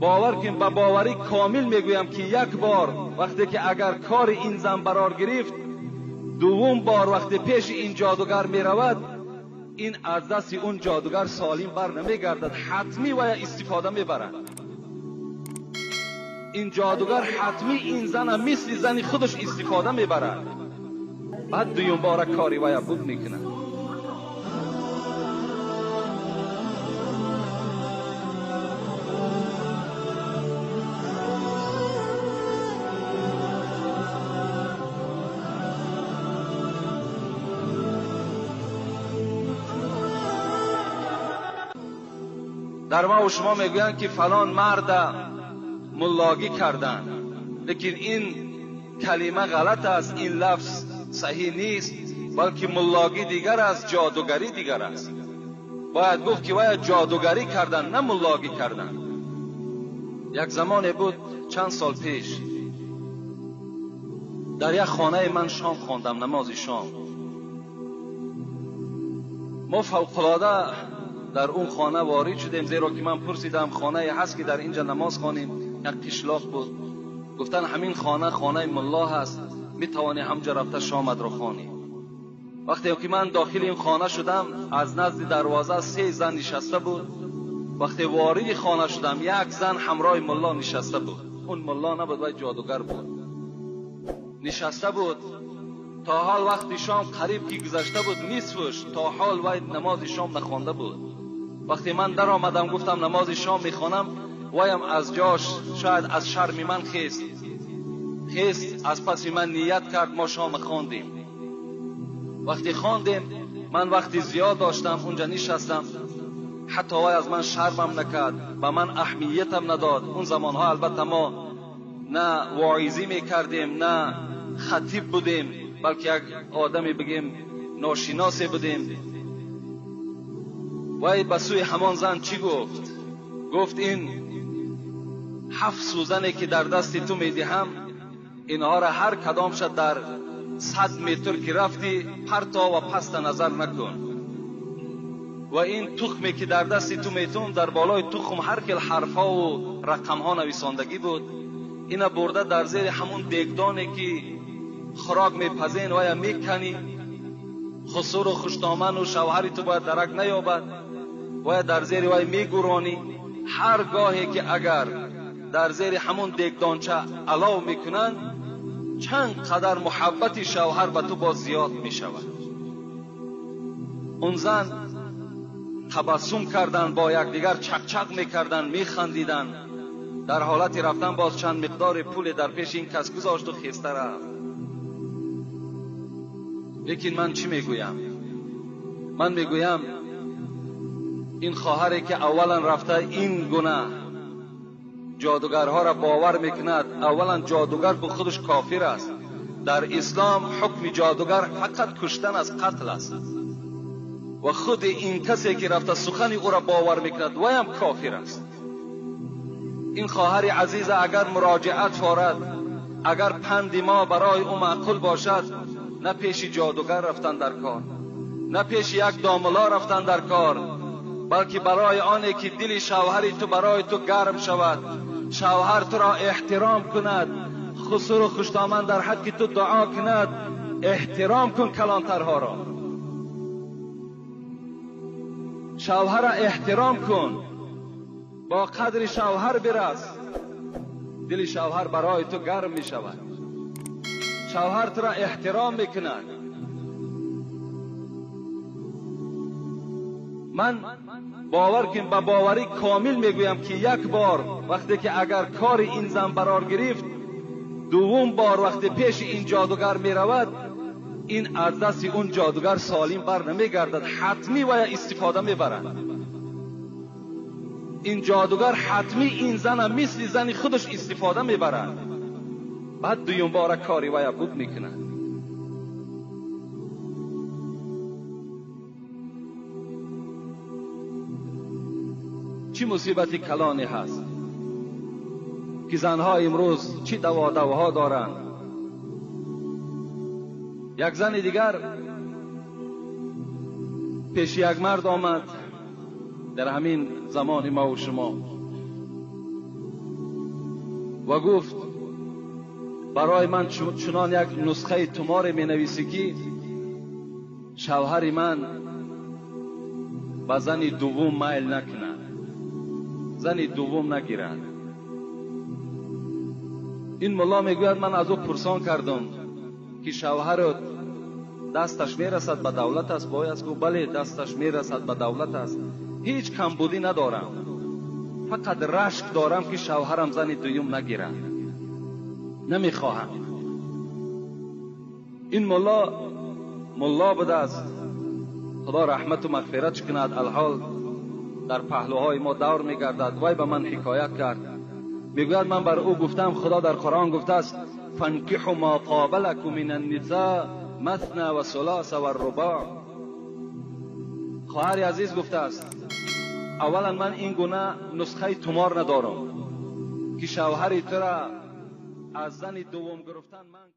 باور کن، با باوری کامل میگویم که یک بار وقتی که اگر کار این زن برار گرفت، دوم بار وقتی پیش این جادوگر می رود، این از دست اون جادوگر سالم بر نمی گردد، حتمی و استفاده می برد. این جادوگر حتمی این زن مثل زن خودش استفاده می برد. بعد دوم بار کاری و بود می کند. در ما و شما میگویند که فلان مرد ملاگی کردن، لیکن این کلمه غلط است، این لفظ صحیح نیست، بلکه ملاگی دیگر است، جادوگری دیگر است. باید گفت که باید جادوگری کردن، نه ملاگی کردن. یک زمانی بود چند سال پیش در یک خانه من شام خواندم، نماز شام. ما فوق‌العاده در اون خانه وارد شدیم، زیرا که من پرسیدم خانه هست که در اینجا نماز خوانیم؟ یک قشلاق بود. گفتن همین خانه ملا هست، میتوانی همجا رفته شامت رو خوانی. وقتی که من داخل این خانه شدم، از نزد دروازه 3 زن نشسته بود. وقتی وارد خانه شدم، یک زن همراه ملا نشسته بود. اون ملا نبود، ولی جادوگر بود. نشسته بود. تا حال وقتی شام قریب که گذشته بود، نصفش تا حال وای نماز شام نخوانده بود. وقتی من در آمدم گفتم نماز شام میخوانم، وایم از جاش شاید از شرم من خیست از پس من نیت کرد، ما شام خواندیم. وقتی خواندیم، من وقتی زیاد داشتم اونجا نشستم، حتی وای از من شرمم نکرد، به من اهمیتم نداد. اون زمانها البته ما نه واعظی میکردیم، نه خطیب بودیم، بلکه یک آدمی بگیم ناشناسی بودیم. وای به سوی همان زن چی گفت؟ گفت این 7 سوزنی که در دست تو میدهم، اینها را هر کدام شد در 100 متر که رفتی پرتا و پست نظر نکن. و این تخمی که در دست تو میتون، در بالای تخم هر کل حرفا و رقمها نویساندگی بود. اینا برده در زیر همون دیگدانی که خوراک میپزین و یا میکنی، خسور و خوشتامن و شوهری تو باید درک نیابد و یا در زیر وای میگورانی. هر گاهی که اگر در زیر همون دیگدانچه علاو میکنن، چند قدر محبت شوهر به تو باز زیاد میشود. اون زن تبسم کردن، با یکدیگر چک میکردن، میخندیدن، در حالت رفتن باز چند مقدار پول در پیش این کس گذاشت و خسته رفت. لیکن من چی میگویم؟ من میگویم این خواهری که اولا رفته این گناه جادوگرها را باور میکند، اولا جادوگر به خودش کافر است. در اسلام حکم جادوگر فقط کشتن از قتل است و خود این کسی که رفته سخن او را باور میکند و هم کافر است. این خواهر عزیز اگر مراجعت فارد، اگر پند ما برای او معقول باشد، نه پیش جادوگر رفتن در کار، نه پیش یک داملا رفتن در کار، بلکه برای آنه که دل شوهری تو برای تو گرم شود، شوهر تو را احترام کند، خسور و خوشتامن در حق تو دعا کند. احترام کن کلانترها را، شوهر را احترام کن، با قدر شوهر برس، دل شوهر برای تو گرم می شود، شوهر تو را احترام میکند. من باور کن، با باوری کامل میگویم که یک بار وقتی که اگر کار این زن برار گرفت، دوم بار وقتی پیش این جادوگر می رود، این از دست اون جادوگر سالم بر نمی گردد، حتمی و استفاده می برد. این جادوگر حتمی این زن مثل زن خودش استفاده می برد. بعد دوم بار کاری و بود می کند. چی مصیبتی کلانی هست که زنها امروز چی دواها دارند. یک زن دیگر پیش یک مرد آمد در همین زمان ما و شما. و گفت برای من چنان یک نسخه تمار می نویسی که شوهر من به زن دوم میل نکند، زن دوم نگیرد. این ملا میگوید من از او پرسان کردم که شوهرت دستش میرسد به دولت است؟ باید است که بله دستش میرسد به دولت است، هیچ کمبودی ندارم، فقط رشک دارم که شوهرم زن دوم نگیرد، نمیخواهم. این ملا بوده است، خدا رحمت و مغفرت کند، الحال در پهلوهای ما دور میگردد. وای به من حکایت کرد، میگوید من بر او گفتم خدا در قرآن گفته است فانکحوا ما طاب لکم من النساء مثنی و ثلاث و الرباع. خواهر عزیز گفته است اولا من این گونه نسخه تمار ندارم که شوهر تو را از زن دوم گرفتن من